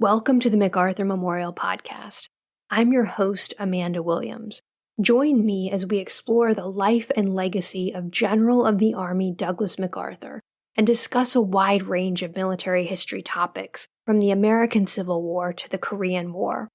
Welcome to the MacArthur Memorial podcast. I'm your host, Amanda Williams. Join me as we explore the life and legacy of General of the Army Douglas MacArthur and discuss a wide range of military history topics, from the American Civil War to the Korean War.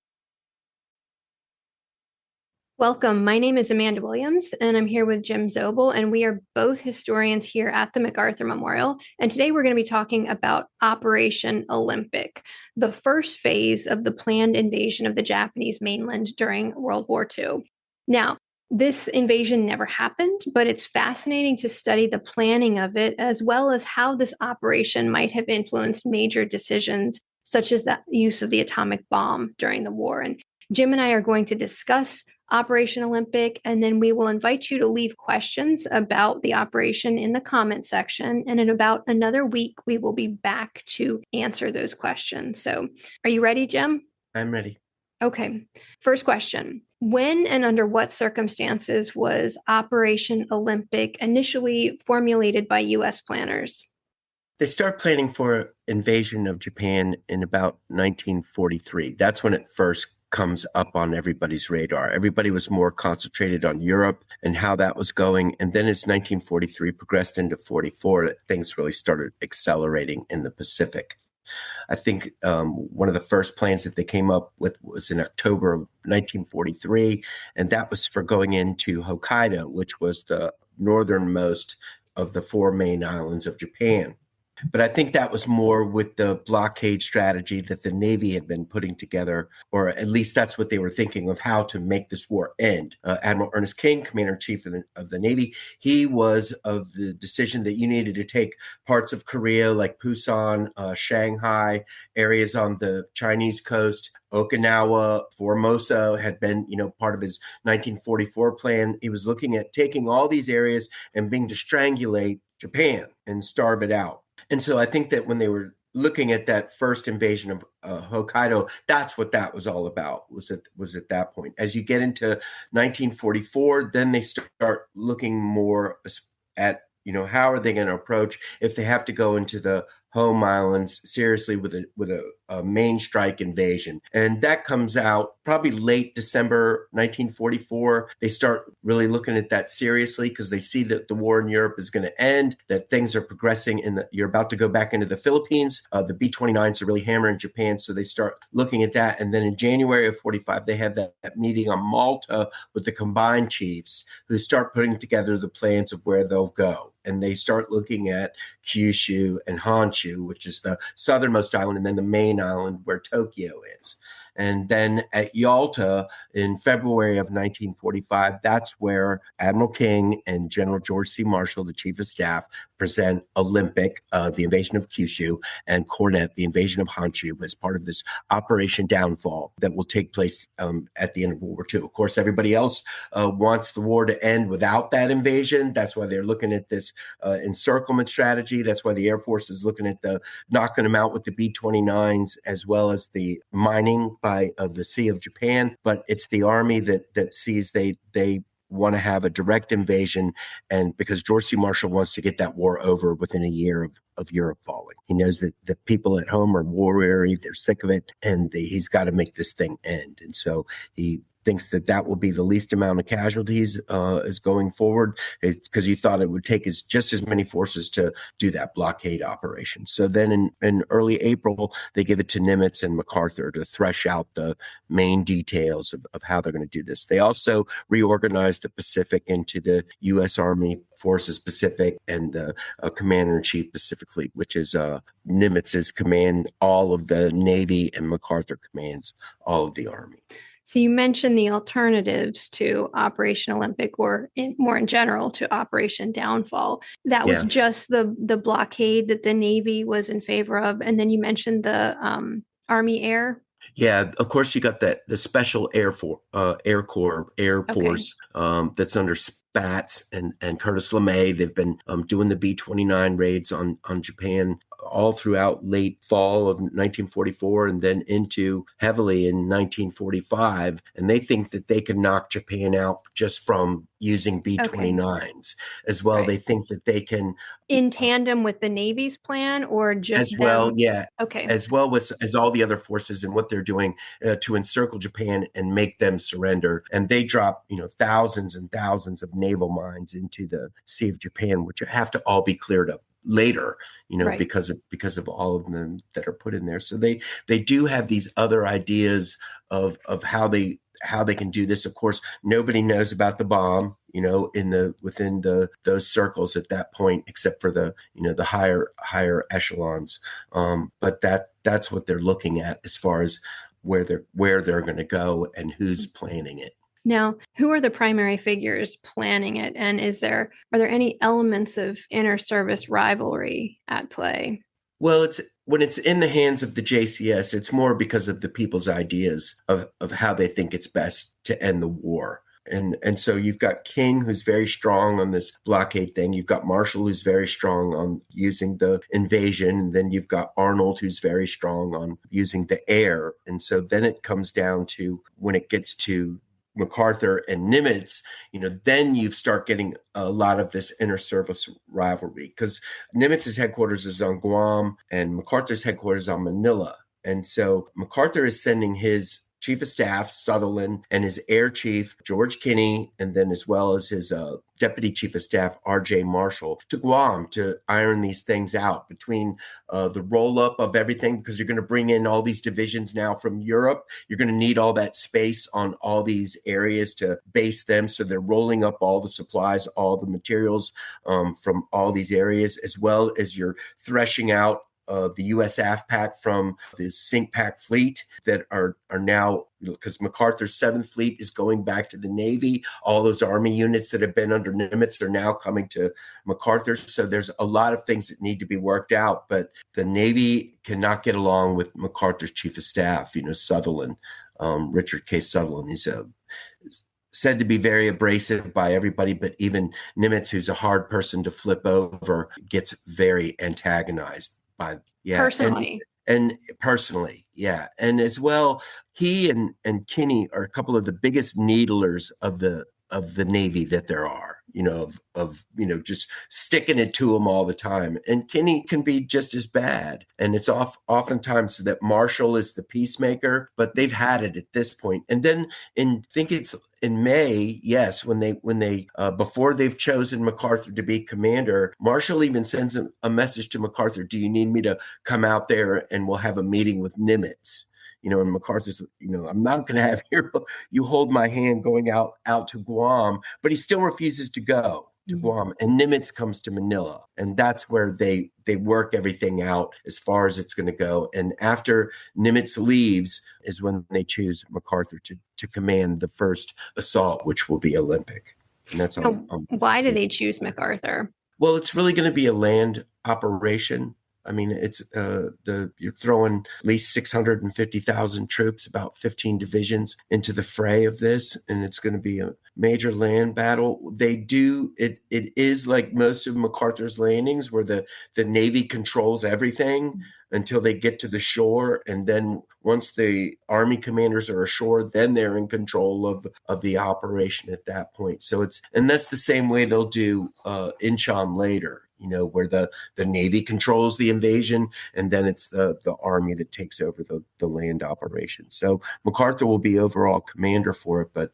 Welcome. My name is Amanda Williams, and I'm here with Jim Zobel, and we are both historians here at the MacArthur Memorial. And today we're going to be talking about Operation Olympic, the first phase of the planned invasion of the Japanese mainland during World War II. Now, this invasion never happened, but it's fascinating to study the planning of it, as well as how this operation might have influenced major decisions, such as the use of the atomic bomb during the war. And Jim and I are going to discuss Operation Olympic, and then we will invite you to leave questions about the operation in the comment section. And in about another week, we will be back to answer those questions. So are you ready, Jim? I'm ready. Okay. First question. When and under what circumstances was Operation Olympic initially formulated by U.S. planners? They start planning for invasion of Japan in about 1943. That's when it first comes up on everybody's radar. Everybody was more concentrated on Europe and how that was going. And then as 1943 progressed into 44, things really started accelerating in the Pacific. I think one of the first plans that they came up with was in October of 1943, and that was for going into Hokkaido, which was the northernmost of the four main islands of Japan. But I think that was more with the blockade strategy that the Navy had been putting together, or at least that's what they were thinking of how to make this war end. Admiral Ernest King, Commander-in-Chief of the Navy, he was of the decision that you needed to take parts of Korea like Busan, Shanghai, areas on the Chinese coast, Okinawa, Formosa had been, part of his 1944 plan. He was looking at taking all these areas and being to strangulate Japan and starve it out. And so I think that when they were looking at that first invasion of Hokkaido, that's what that was all about, was at that point. As you get into 1944, then they start looking more at, how are they going to approach if they have to go into the home islands seriously with a main strike invasion. And that comes out probably late December 1944. They start really looking at that seriously because they see that the war in Europe is going to end, that things are progressing, and you're about to go back into the Philippines. The B-29s are really hammering Japan, so they start looking at that. And then in January of 45, they have that meeting on Malta with the combined chiefs who start putting together the plans of where they'll go. And they start looking at Kyushu and Honshu, which is the southernmost island, and then the main island where Tokyo is. And then at Yalta in February of 1945, that's where Admiral King and General George C. Marshall, the Chief of Staff, present Olympic, the invasion of Kyushu, and Cornet, the invasion of Honshu, as part of this Operation Downfall that will take place at the end of World War II. Of course, everybody else wants the war to end without that invasion. That's why they're looking at this encirclement strategy. That's why the Air Force is looking at the knocking them out with the B-29s, as well as the mining of the Sea of Japan. But it's the Army that sees they want to have a direct invasion, and because George C. Marshall wants to get that war over within a year of Europe falling. He knows that the people at home are war weary, they're sick of it, and he's got to make this thing end. And so he thinks that will be the least amount of casualties as going forward, because he thought it would take just as many forces to do that blockade operation. So then in early April, they give it to Nimitz and MacArthur to thresh out the main details of how they're going to do this. They also reorganized the Pacific into the U.S. Army Forces Pacific and the Commander-in-Chief Pacific Fleet, which is Nimitz's command all of the Navy, and MacArthur commands all of the Army. So you mentioned the alternatives to Operation Olympic, or more in general to Operation Downfall. That was just the blockade that the Navy was in favor of. And then you mentioned the Army Air. Yeah, of course, you got the Special Air Force that's under Spatz and Curtis LeMay. They've been doing the B-29 raids on Japan all throughout late fall of 1944 and then into heavily in 1945. And they think that they can knock Japan out just from using Okay. B-29s as well. Right. They think that they can In tandem with the Navy's plan or as just well, them? yeah, Okay. as well with as all the other forces and what they're doing to encircle Japan and make them surrender. And they drop, thousands and thousands of naval mines into the Sea of Japan, which have to all be cleared up later, Right. because of all of them that are put in there. So they do have these other ideas of how they can do this. Of course, nobody knows about the bomb, within those circles at that point, except for the higher echelons. But that's what they're looking at as far as where they're going to go and who's planning it. Now, who are the primary figures planning it? And are there any elements of inter-service rivalry at play? Well, it's when it's in the hands of the JCS, it's more because of the people's ideas of how they think it's best to end the war. And so you've got King, who's very strong on this blockade thing. You've got Marshall, who's very strong on using the invasion. And then you've got Arnold, who's very strong on using the air. And so then it comes down to when it gets to MacArthur and Nimitz, then you start getting a lot of this inter-service rivalry because Nimitz's headquarters is on Guam and MacArthur's headquarters is on Manila. And so MacArthur is sending his chief of staff, Sutherland, and his air chief, George Kinney, and then as well as his deputy chief of staff, R.J. Marshall, to Guam to iron these things out between the roll-up of everything, because you're going to bring in all these divisions now from Europe. You're going to need all that space on all these areas to base them. So they're rolling up all the supplies, all the materials from all these areas, as well as you're threshing out the U.S. AFPAC from the SINCPAC fleet that are now, because MacArthur's 7th Fleet is going back to the Navy. All those Army units that have been under Nimitz are now coming to MacArthur. So there's a lot of things that need to be worked out. But the Navy cannot get along with MacArthur's chief of staff, Sutherland, Richard K. Sutherland. He's said to be very abrasive by everybody, but even Nimitz, who's a hard person to flip over, gets very antagonized by, yeah. Personally. And personally, yeah. And as well, he and Kinney are a couple of the biggest needlers of the Navy that there are, of just sticking it to them all the time. And Kinney can be just as bad. And it's oftentimes that Marshall is the peacemaker, but they've had it at this point. And then think it's in May, yes, when they before they've chosen MacArthur to be commander, Marshall even sends a message to MacArthur, do you need me to come out there and we'll have a meeting with Nimitz? And MacArthur's, I'm not going to have you hold my hand going out to Guam, but he still refuses to go to Guam. And Nimitz comes to Manila, and that's where they work everything out as far as it's going to go. And after Nimitz leaves is when they choose MacArthur to command the first assault, which will be Olympic. And that's on. Why do they choose MacArthur? Well, it's really going to be a land operation. I mean, it's you're throwing at least 650,000 troops, about 15 divisions into the fray of this, and it's going to be a major land battle. They do it. It is like most of MacArthur's landings, where the Navy controls everything until they get to the shore, and then once the Army commanders are ashore, then they're in control of the operation at that point. So that's the same way they'll do Incheon later. Where the Navy controls the invasion, and then it's the Army that takes over the land operation. So MacArthur will be overall commander for it, but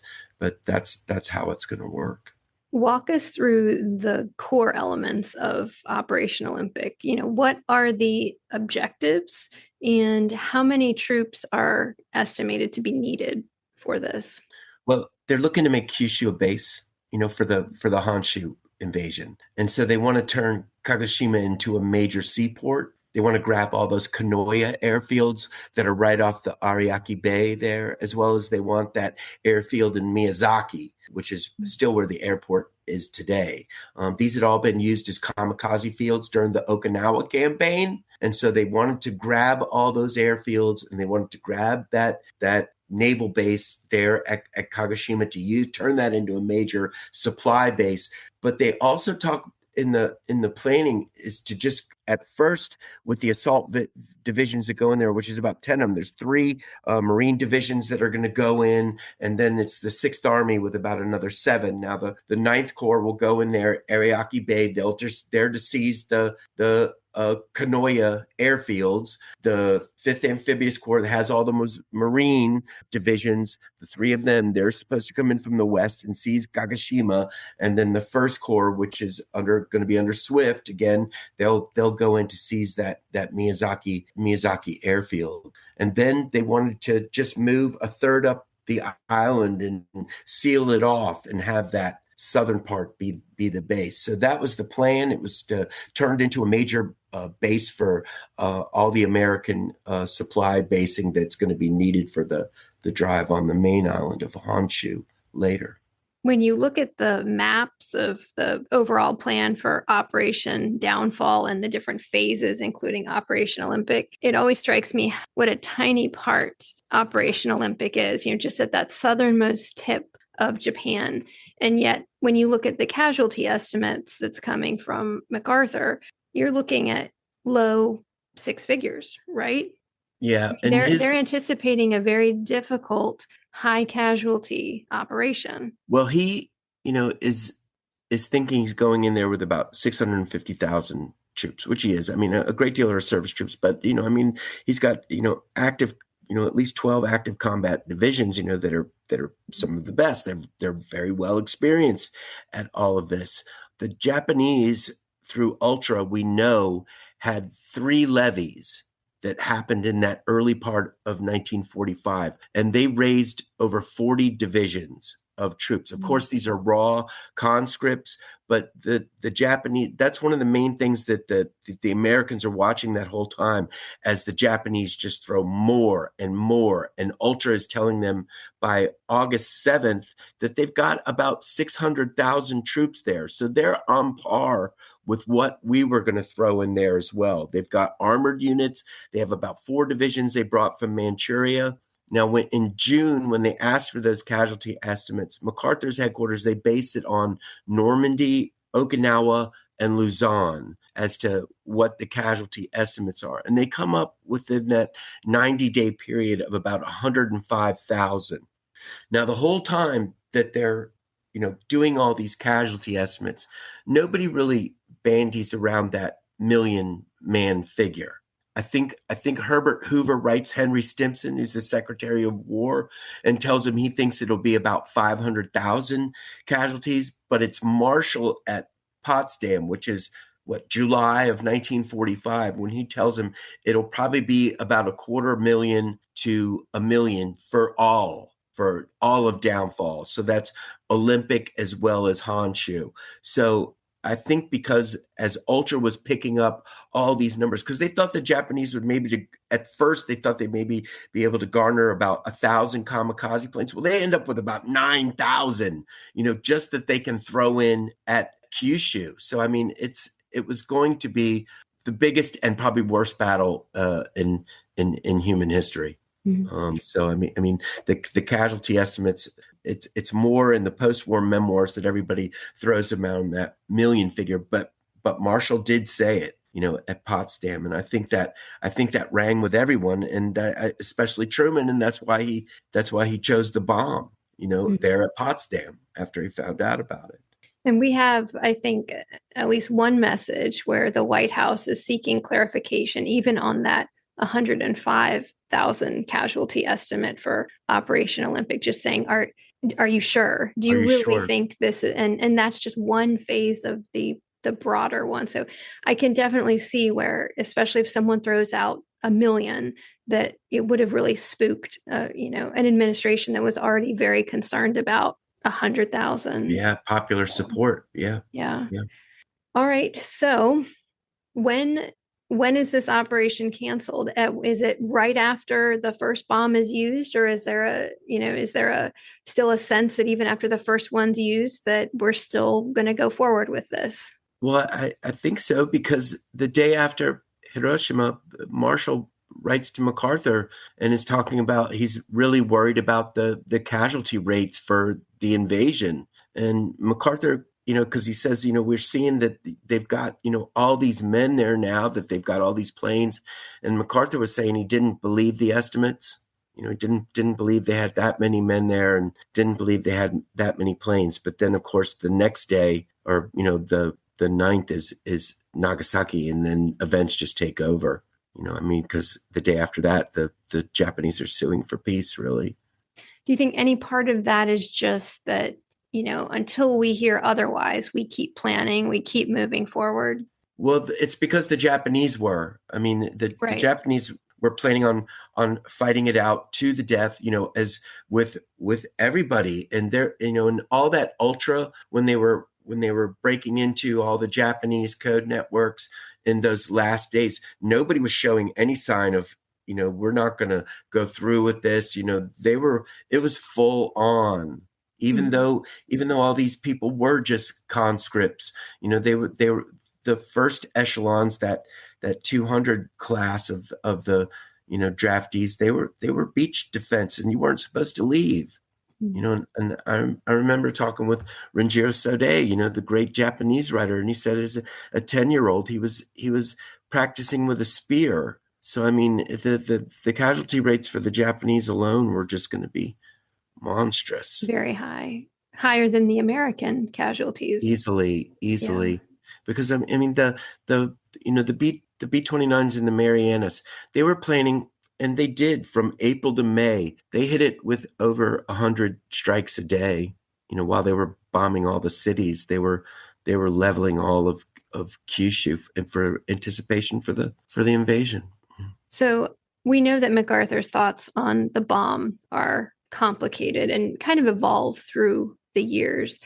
that's how it's going to work. Walk us through the core elements of Operation Olympic. What are the objectives and how many troops are estimated to be needed for this? Well, they're looking to make Kyushu a base, for the Honshu invasion. And so they want to turn Kagoshima into a major seaport. They want to grab all those Kanoya airfields that are right off the Ariake Bay there, as well as they want that airfield in Miyazaki, which is still where the airport is today. These had all been used as kamikaze fields during the Okinawa campaign. And so they wanted to grab all those airfields, and they wanted to grab that naval base there at Kagoshima to turn that into a major supply base. But they also talk in the planning is to just at first with the divisions that go in there, which is about 10 of them. There's three Marine divisions that are going to go in, and then it's the Sixth Army with about another seven. Now the Ninth Corps will go in there, Ariake Bay. They'll just there to seize the Kanoya airfields. The Fifth Amphibious Corps that has all the Marine divisions, the three of them, they're supposed to come in from the west and seize Kagoshima, and then the First Corps, which is going to be under Swift again, they'll go in to seize that Miyazaki airfield. And then they wanted to just move a third up the island and seal it off and have that southern part be the base. So that was the plan. It was turned into a major base for all the American supply basing that's going to be needed for the drive on the main island of Honshu later. When you look at the maps of the overall plan for Operation Downfall and the different phases, including Operation Olympic, it always strikes me what a tiny part Operation Olympic is, just at that southernmost tip of Japan. And yet, when you look at the casualty estimates that's coming from MacArthur, you're looking at low six figures, right? Yeah, and they're anticipating a very difficult, high casualty operation. Well, he, is thinking he's going in there with about 650,000 troops, which he is. I mean, a great deal are service troops, but he's got active, at least 12 active combat divisions, that are some of the best. They're very well experienced at all of this. The Japanese, through Ultra, we know, had 3 levies that happened in that early part of 1945, and they raised over 40 divisions of troops. Of course, these are raw conscripts, but the Japanese, that's one of the main things that the Americans are watching that whole time, as the Japanese just throw more and more. And Ultra is telling them by August 7th that they've got about 600,000 troops there. So they're on par with what we were going to throw in there as well. They've got armored units. They have about 4 divisions they brought from Manchuria. Now, in June, when they asked for those casualty estimates, MacArthur's headquarters, they based it on Normandy, Okinawa, and Luzon as to what the casualty estimates are. And they come up within that 90-day period of about 105,000. Now, the whole time that they're doing all these casualty estimates, nobody really bandies around that million-man figure. I think Herbert Hoover writes Henry Stimson, who's the Secretary of War, and tells him he thinks it'll be about 500,000 casualties, but it's Marshall at Potsdam, which is July of 1945, when he tells him it'll probably be about 250,000 to 1 million for all of Downfall. So that's Olympic as well as Honshu. So I think because as Ultra was picking up all these numbers, because they thought the Japanese would at first they thought they'd maybe be able to garner about 1,000 kamikaze planes. Well, they end up with about 9,000, just that they can throw in at Kyushu. So, I mean, it was going to be the biggest and probably worst battle in human history. Mm-hmm. So I mean, the casualty estimates, it's more in the post-war memoirs that everybody throws around that million figure, but Marshall did say it, at Potsdam, and I think that rang with everyone, and especially Truman, and that's why he chose the bomb, mm-hmm. there at Potsdam after he found out about it. And we have, I think, at least one message where the White House is seeking clarification, even on that 105,000 casualty estimate for Operation Olympic, just saying, are you sure? Do you really sure? Think this? And that's just one phase of the broader one. So I can definitely see where, especially if someone throws out 1 million, that it would have really spooked, an administration that was already very concerned about 100,000. Yeah, popular support. Yeah. All right. So when is this operation canceled? Is it right after the first bomb is used, or is there still a sense that even after the first one's used that we're still going to go forward with this? Well, I think so, because the day after Hiroshima, Marshall writes to MacArthur and is talking about he's really worried about the casualty rates for the invasion. And MacArthur because he says, we're seeing that they've got, all these men there now, that they've got all these planes. And MacArthur was saying he didn't believe the estimates. He didn't believe they had that many men there, and didn't believe they had that many planes. But then, of course, the next day, or the ninth is Nagasaki, and then events just take over. Because the day after that, the Japanese are suing for peace, really. Do you think any part of that is just that, until we hear otherwise, we keep planning, we keep moving forward? Well, it's because the Japanese were. The Right. Japanese were planning on fighting it out to the death, as with everybody. And there, and all that ultra, when they were breaking into all the Japanese code networks in those last days, nobody was showing any sign of, we're not going to go through with this. It was full on. Even though all these people were just conscripts, they were the first echelons, that 200 class of the draftees. They were beach defense, and you weren't supposed to leave. And I remember talking with Renjiro Sode, the great Japanese writer, and he said as a 10-year-old he was practicing with a spear. So the casualty rates for the Japanese alone were just going to be monstrous. Very high, higher than the American casualties. Easily. Yeah. Because the B-29s in the Marianas, they were planning, and they did, from April to May. They hit it with over 100 strikes a day. While they were bombing all the cities, they were leveling all of Kyushu for anticipation for the invasion. So we know that MacArthur's thoughts on the bomb are complicated and kind of evolve through the years.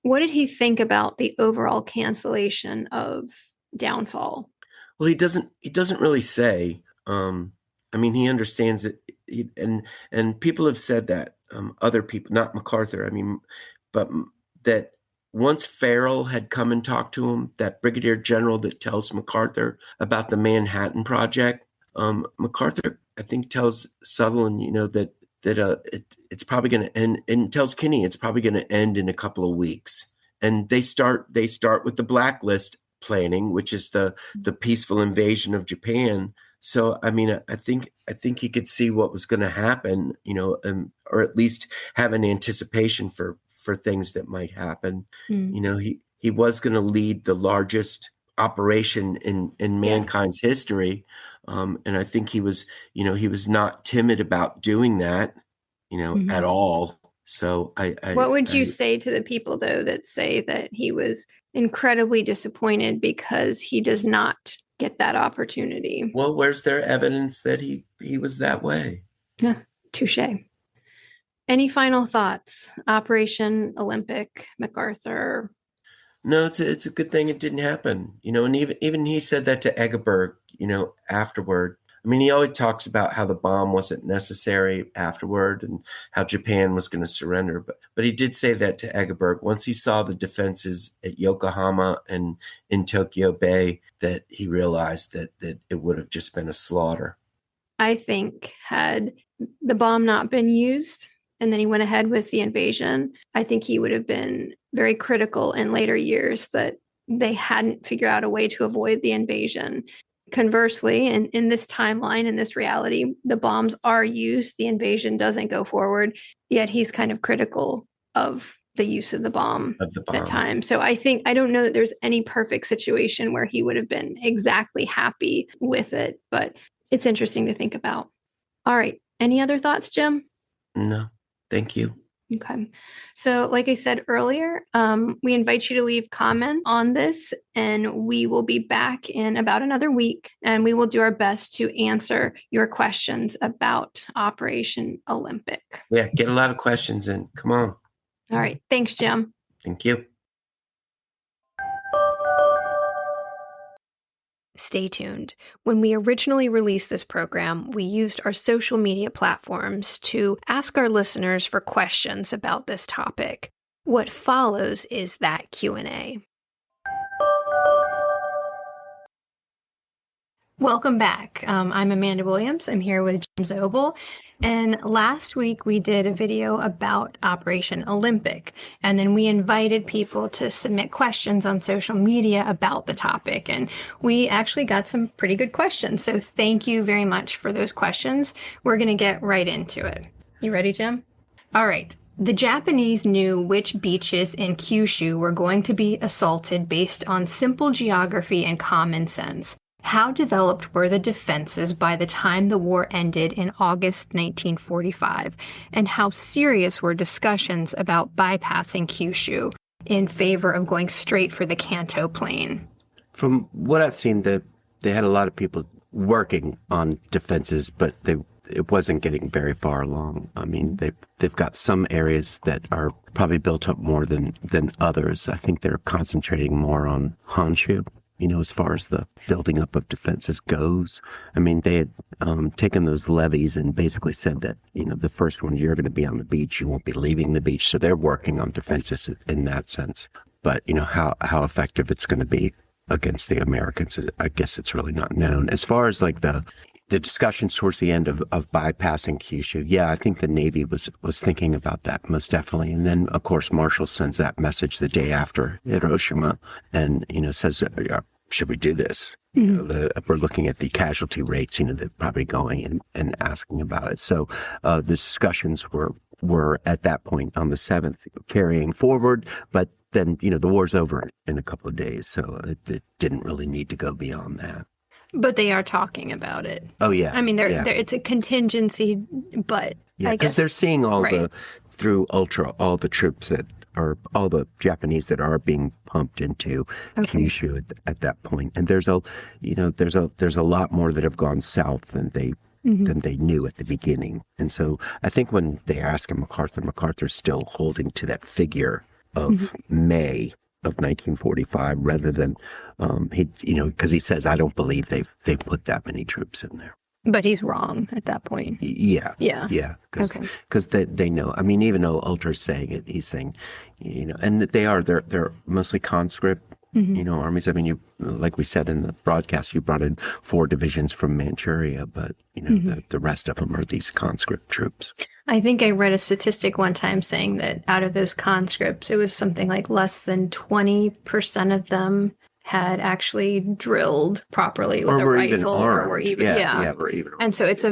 What did he think about the overall cancellation of downfall? Well, he doesn't really say. He understands it, and people have said that. Other people, not MacArthur. But that once Farrell had come and talked to him, that brigadier general that tells MacArthur about the Manhattan Project, MacArthur, I think, tells Sutherland, that it's probably going to end, and tells Kinney it's probably going to end in a couple of weeks. And they start with the blacklist planning, which is the peaceful invasion of Japan. So I think he could see what was going to happen, or at least have an anticipation for things that might happen. He was going to lead the largest operation in mankind's history, and I think he was not timid about doing that, at all. So what would you say to the people, though, that say that he was incredibly disappointed because he does not get that opportunity? Well, where's their evidence that he was that way? Yeah, touche. Any final thoughts? Operation Olympic, MacArthur? No, it's a good thing it didn't happen. And even he said that to Egeberg, afterward. He always talks about how the bomb wasn't necessary afterward, and how Japan was going to surrender. But he did say that to Egeberg once he saw the defenses at Yokohama and in Tokyo Bay, that he realized that it would have just been a slaughter. I think had the bomb not been used, and then he went ahead with the invasion, I think he would have been very critical in later years that they hadn't figured out a way to avoid the invasion. Conversely, in this timeline, in this reality, the bombs are used, the invasion doesn't go forward, yet he's kind of critical of the use of the bomb at times. So I don't know that there's any perfect situation where he would have been exactly happy with it, but it's interesting to think about. All right. Any other thoughts, Jim? No, thank you. Okay. So like I said earlier, we invite you to leave comment on this, and we will be back in about another week, and we will do our best to answer your questions about Operation Olympic. Yeah, get a lot of questions in. Come on. All right. Thanks, Jim. Thank you. Stay tuned. When we originally released this program, we used our social media platforms to ask our listeners for questions about this topic. What follows is that Q&A. Welcome back. I'm Amanda Williams. I'm here with Jim Zobel. And last week we did a video about Operation Olympic. And then we invited people to submit questions on social media about the topic. And we actually got some pretty good questions. So thank you very much for those questions. We're going to get right into it. You ready, Jim? All right. The Japanese knew which beaches in Kyushu were going to be assaulted based on simple geography and common sense. How developed were the defenses by the time the war ended in August 1945? And how serious were discussions about bypassing Kyushu in favor of going straight for the Kanto Plain? From what I've seen, they had a lot of people working on defenses, but it wasn't getting very far along. I mean, they've got some areas that are probably built up more than others. I think they're concentrating more on Honshu, as far as the building up of defenses goes. I mean, they had taken those levees and basically said that, the first one, you're going to be on the beach, you won't be leaving the beach. So they're working on defenses in that sense. But, how effective it's going to be against the Americans, I guess it's really not known. As far as like the discussions towards the end of bypassing Kyushu, yeah, I think the Navy was thinking about that most definitely. And then, of course, Marshall sends that message the day after Hiroshima and, says, should we do this? We're looking at the casualty rates, they're probably going and asking about it. So the discussions were at that point on the 7th carrying forward, but then, the war's over in a couple of days. So it didn't really need to go beyond that. But they are talking about it. Oh, yeah. I mean, it's a contingency, but yeah, I guess because they're seeing all right. all the troops that are, all the Japanese that are being pumped into Kyushu at that point. And there's a lot more that have gone south than they knew at the beginning. And so I think when they ask him, MacArthur's still holding to that figure of May of 1945 rather than because he says, I don't believe they've put that many troops in there. But he's wrong at that point. Yeah. Because they know. I mean, even though Ultra's saying it, he's saying, and they're mostly conscript, armies. I mean, like we said in the broadcast, you brought in 4 divisions from Manchuria, but the rest of them are these conscript troops. I think I read a statistic one time saying that out of those conscripts, it was something like less than 20% of them had actually drilled properly with a rifle or were even were even. And so it's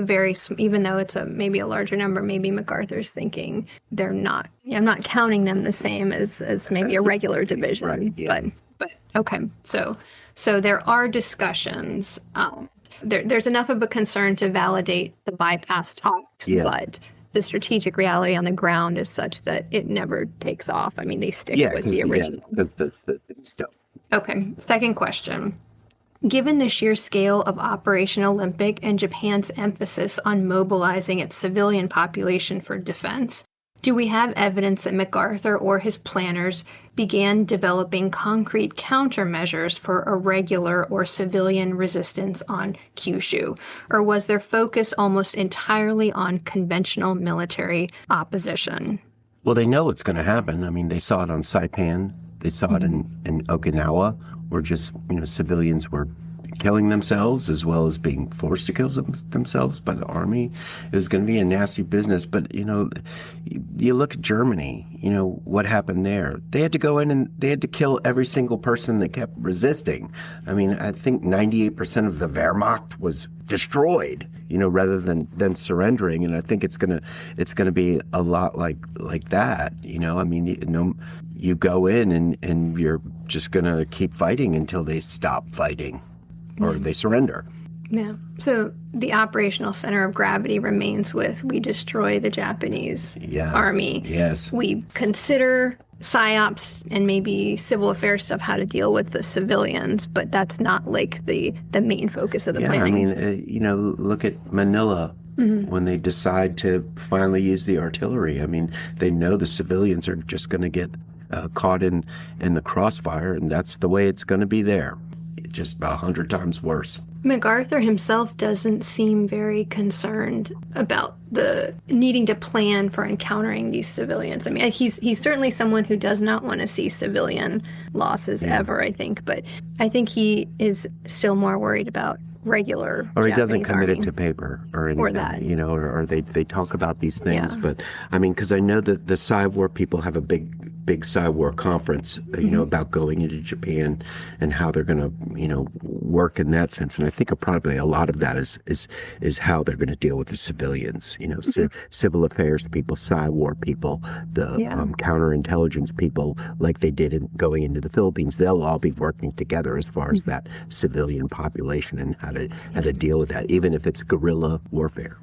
even though it's maybe a larger number, maybe MacArthur's thinking they're not. I'm not counting them the same as maybe a regular division, right, yeah. But okay. So there are discussions. There's enough of a concern to validate the bypass talk, but the strategic reality on the ground is such that it never takes off. I mean, they stick with the original. Okay, second question. Given the sheer scale of Operation Olympic and Japan's emphasis on mobilizing its civilian population for defense, do we have evidence that MacArthur or his planners began developing concrete countermeasures for irregular or civilian resistance on Kyushu? Or was their focus almost entirely on conventional military opposition? Well, they know it's going to happen. I mean, they saw it on Saipan. They saw it in Okinawa, where just, civilians were killing themselves as well as being forced to kill themselves by the army. It was going to be a nasty business. But, you look at Germany, what happened there. They had to go in and they had to kill every single person that kept resisting. I mean, I think 98% of the Wehrmacht was destroyed, rather than surrendering. And I think it's gonna be a lot like that. I mean, you go in and you're just gonna keep fighting until they stop fighting or they surrender. Yeah. So the operational center of gravity remains with we destroy the Japanese army. Yes. We consider psyops and maybe civil affairs stuff, how to deal with the civilians, but that's not like the main focus of the planning. I mean, look at Manila. When they decide to finally use the artillery. I mean, they know the civilians are just going to get caught in the crossfire, and that's the way it's going to be there. Just about 100 times worse. MacArthur himself doesn't seem very concerned about the needing to plan for encountering these civilians. I mean, he's certainly someone who does not want to see civilian losses ever, I think. But I think he is still more worried about regular or he doesn't Japanese commit army. it to paper or anything, Or that. or they talk about these things. Yeah. But I mean, because I know that the Psy-War people have a big Psy-War conference, about going into Japan and how they're going to, work in that sense. And I think probably a lot of that is how they're going to deal with the civilians, civil affairs people, Psy-War people, the counterintelligence people, like they did in going into the Philippines. They'll all be working together as far as that civilian population and how to deal with that, even if it's guerrilla warfare.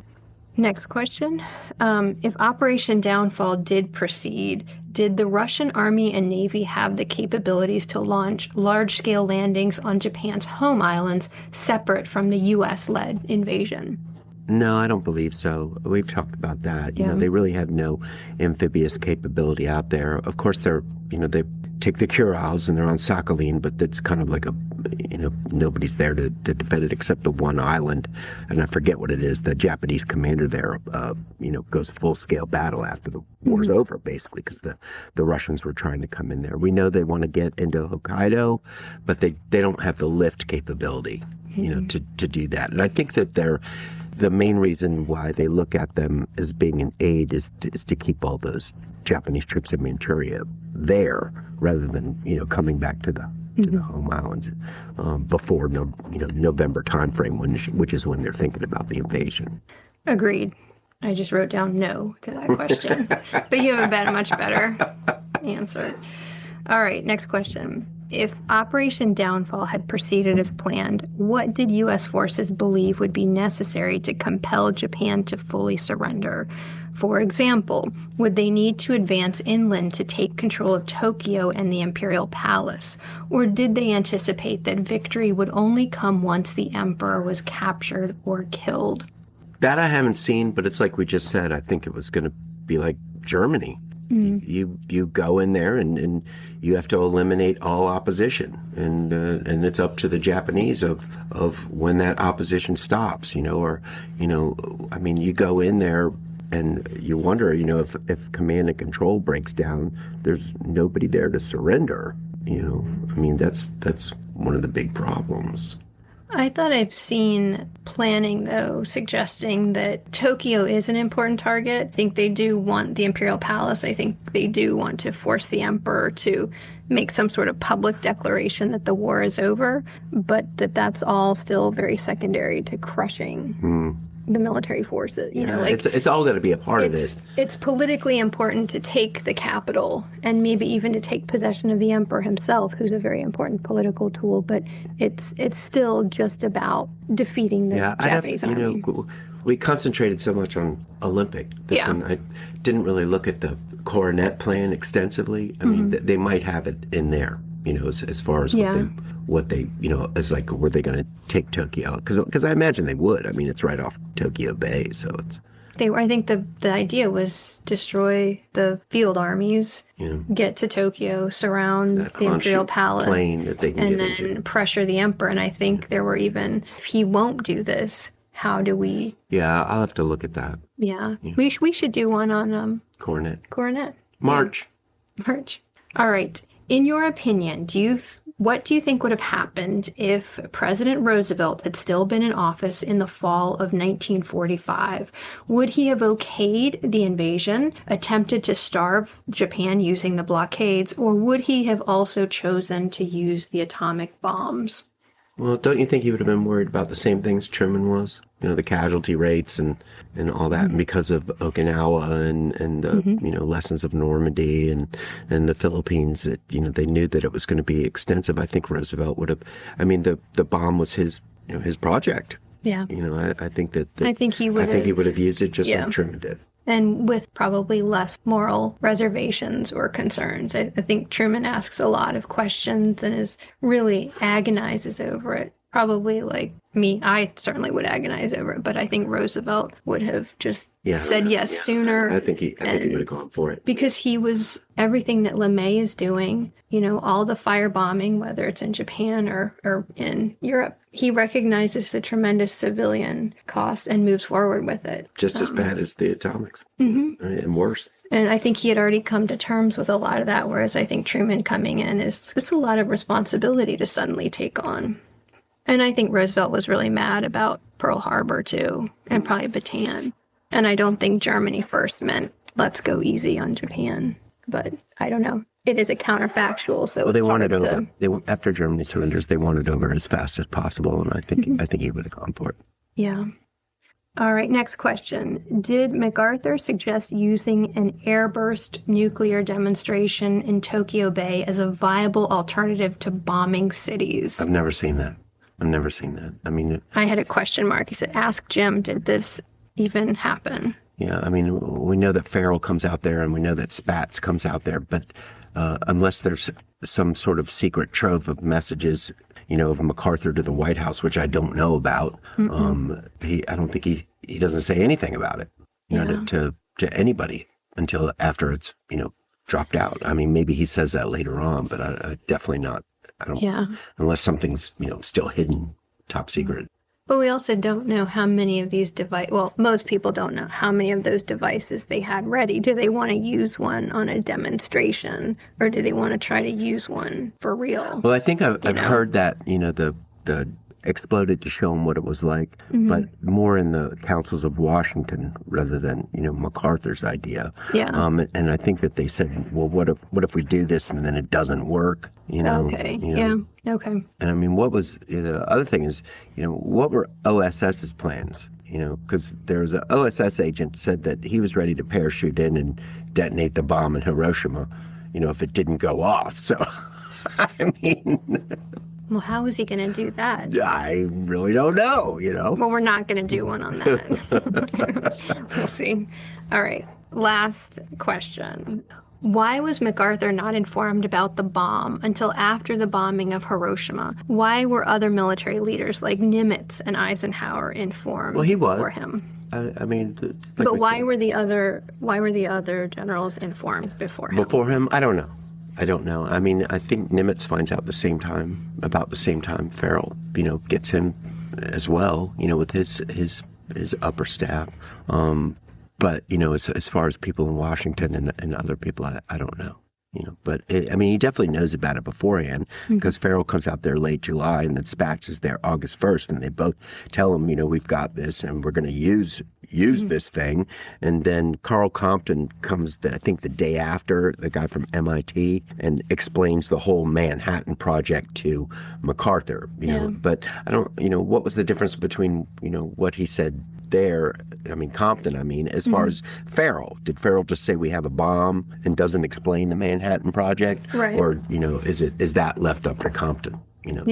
Next question. If Operation Downfall did proceed, did the Russian Army and Navy have the capabilities to launch large-scale landings on Japan's home islands separate from the U.S.-led invasion? No, I don't believe so. We've talked about that. They really had no amphibious capability out there. Of course, they take the Kurils and they're on Sakhalin, but that's kind of like nobody's there to defend it except the one island. And I forget what it is. The Japanese commander there, goes full-scale battle after the war's over, basically, because the Russians were trying to come in there. We know they want to get into Hokkaido, but they don't have the lift capability, to do that. And I think that the main reason why they look at them as being an aid is to keep all those Japanese troops in Manchuria there, rather than coming back to the home islands before November timeframe, which is when they're thinking about the invasion. Agreed. I just wrote down no to that question, but you have a much better answer. All right, next question. If Operation Downfall had proceeded as planned, what did U.S. forces believe would be necessary to compel Japan to fully surrender? For example, would they need to advance inland to take control of Tokyo and the Imperial Palace? Or did they anticipate that victory would only come once the emperor was captured or killed? That I haven't seen, but it's like we just said. I think it was going to be like Germany. You go in there and you have to eliminate all opposition, and it's up to the Japanese of when that opposition stops, you go in there and you wonder, if command and control breaks down, there's nobody there to surrender, that's one of the big problems. I thought I've seen planning, though, suggesting that Tokyo is an important target. I think they do want the Imperial Palace. I think they do want to force the emperor to make some sort of public declaration that the war is over, but that's all still very secondary to crushing the military forces. It's all got to be a part of it. It's politically important to take the capital and maybe even to take possession of the emperor himself, who's a very important political tool. But it's still just about defeating the Japanese army. We concentrated so much on Olympic. This one, I didn't really look at the Coronet plan extensively. I mean, they might have it in there, as far as what they as like, were they going to take Tokyo? Because I imagine they would. I mean, it's right off Tokyo Bay, so it's. I think the idea was destroy the field armies, get to Tokyo, surround the Imperial Palace, and then pressure the emperor. And I think there were even, if he won't do this, how do we? Yeah, I'll have to look at that. Yeah. We should do one on Coronet. March. All right. In your opinion, what do you think would have happened if President Roosevelt had still been in office in the fall of 1945? Would he have okayed the invasion, attempted to starve Japan using the blockades, or would he have also chosen to use the atomic bombs? Well, don't you think he would have been worried about the same things Truman was? The casualty rates and all that, and because of Okinawa and the lessons of Normandy and the Philippines, that they knew that it was going to be extensive. I think Roosevelt would have. I mean, the bomb was his project. Yeah. I think that. I think he would. I think he would have used it just like Truman did. And with probably less moral reservations or concerns. I think Truman asks a lot of questions and really agonizes over it. Probably like me, I certainly would agonize over it, but I think Roosevelt would have just said yes sooner. I think he would have gone for it. Because he was everything that LeMay is doing, all the firebombing, whether it's in Japan or in Europe. He recognizes the tremendous civilian cost and moves forward with it. Just as bad as the atomics, and worse. And I think he had already come to terms with a lot of that, whereas I think Truman coming in it's a lot of responsibility to suddenly take on. And I think Roosevelt was really mad about Pearl Harbor, too, and probably Bataan. And I don't think Germany first meant, let's go easy on Japan. But I don't know. It is a counterfactual, so Well, they it's wanted hard over. After Germany surrenders, they wanted over as fast as possible, and I think he would have gone for it. Yeah. All right, next question. Did MacArthur suggest using an airburst nuclear demonstration in Tokyo Bay as a viable alternative to bombing cities? I've never seen that. I mean, I had a question mark. He said, ask Jim, did this even happen? yeah, I mean, we know that Farrell comes out there and we know that Spatz comes out there, but unless there's some sort of secret trove of messages, of MacArthur to the White House, which I don't know about, I don't think he doesn't say anything about it, to anybody until after it's, dropped out. I mean, maybe he says that later on, but I definitely not. I don't, unless something's, still hidden, top secret. But we also don't know how many of these most people don't know how many of those devices they had ready. Do they want to use one on a demonstration, or do they want to try to use one for real? Well, I think I've heard that, the exploded to show them what it was like, but more in the councils of Washington rather than, MacArthur's idea. Yeah. And I think that they said, well, what if we do this and then it doesn't work? Okay. Yeah. Okay. And I mean, what was the other thing is, what were OSS's plans? Because there was an OSS agent said that he was ready to parachute in and detonate the bomb in Hiroshima, if it didn't go off. So, I mean. Well, how is he going to do that? I really don't know, Well, we're not going to do one on that. We'll see. All right. Last question. Why was MacArthur not informed about the bomb until after the bombing of Hiroshima? Why were other military leaders like Nimitz and Eisenhower informed before him? I mean, but why were the other generals informed before him? Before him, I don't know. I mean, I think Nimitz finds out about the same time Farrell, gets him as well, with his upper staff. But, as far as people in Washington and other people, I don't know. But he definitely knows about it beforehand because Farrell comes out there late July and then Spatz is there August 1st and they both tell him, we've got this and we're going to use this thing. And then Carl Compton comes, I think the day after, the guy from MIT, and explains the whole Manhattan Project to MacArthur, But I don't, what was the difference between, what he said there, Compton, as far as Farrell. Did Farrell just say we have a bomb and doesn't explain the Manhattan Project? Right. Or, is that left up to Compton?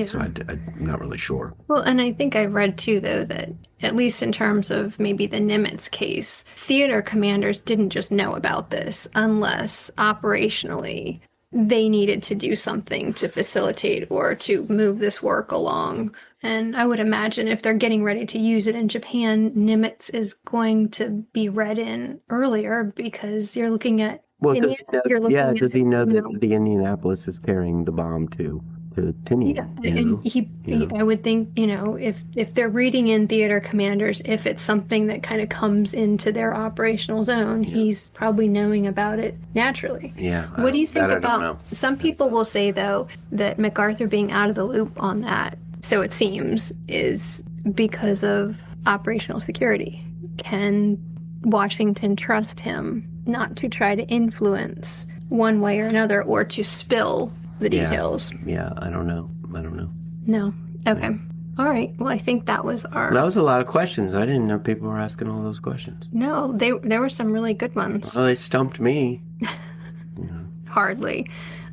So I'm not really sure. Well, and I think I read too, though, that at least in terms of maybe the Nimitz case, theater commanders didn't just know about this unless operationally they needed to do something to facilitate or to move this work along. And I would imagine if they're getting ready to use it in Japan, Nimitz is going to be read in earlier because you're looking at. Well, does he know that the Indianapolis is carrying the bomb to Tinian? Yeah, and I would think, if they're reading in theater commanders, if it's something that kind of comes into their operational zone, he's probably knowing about it naturally. Yeah. What do you think about? Some people will say though that MacArthur being out of the loop on that, so it seems, is because of operational security. Can Washington trust him not to try to influence one way or another or to spill the details? Yeah, I don't know. No. Okay. All right. Well, I think that was That was a lot of questions. I didn't know people were asking all those questions. No, there were some really good ones. Well, they stumped me. Hardly.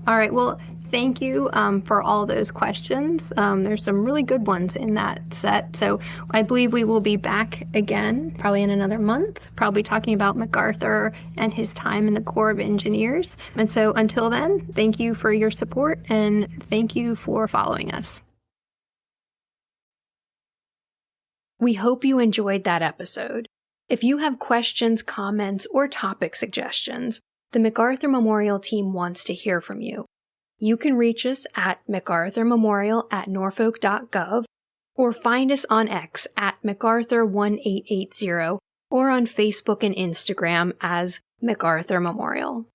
All right. Well, thank you for all those questions. There's some really good ones in that set. So I believe we will be back again, probably in another month, probably talking about MacArthur and his time in the Corps of Engineers. And so until then, thank you for your support and thank you for following us. We hope you enjoyed that episode. If you have questions, comments, or topic suggestions, the MacArthur Memorial team wants to hear from you. You can reach us at macarthurmemorial@norfolk.gov or find us on X at MacArthur1880 or on Facebook and Instagram as MacArthur Memorial.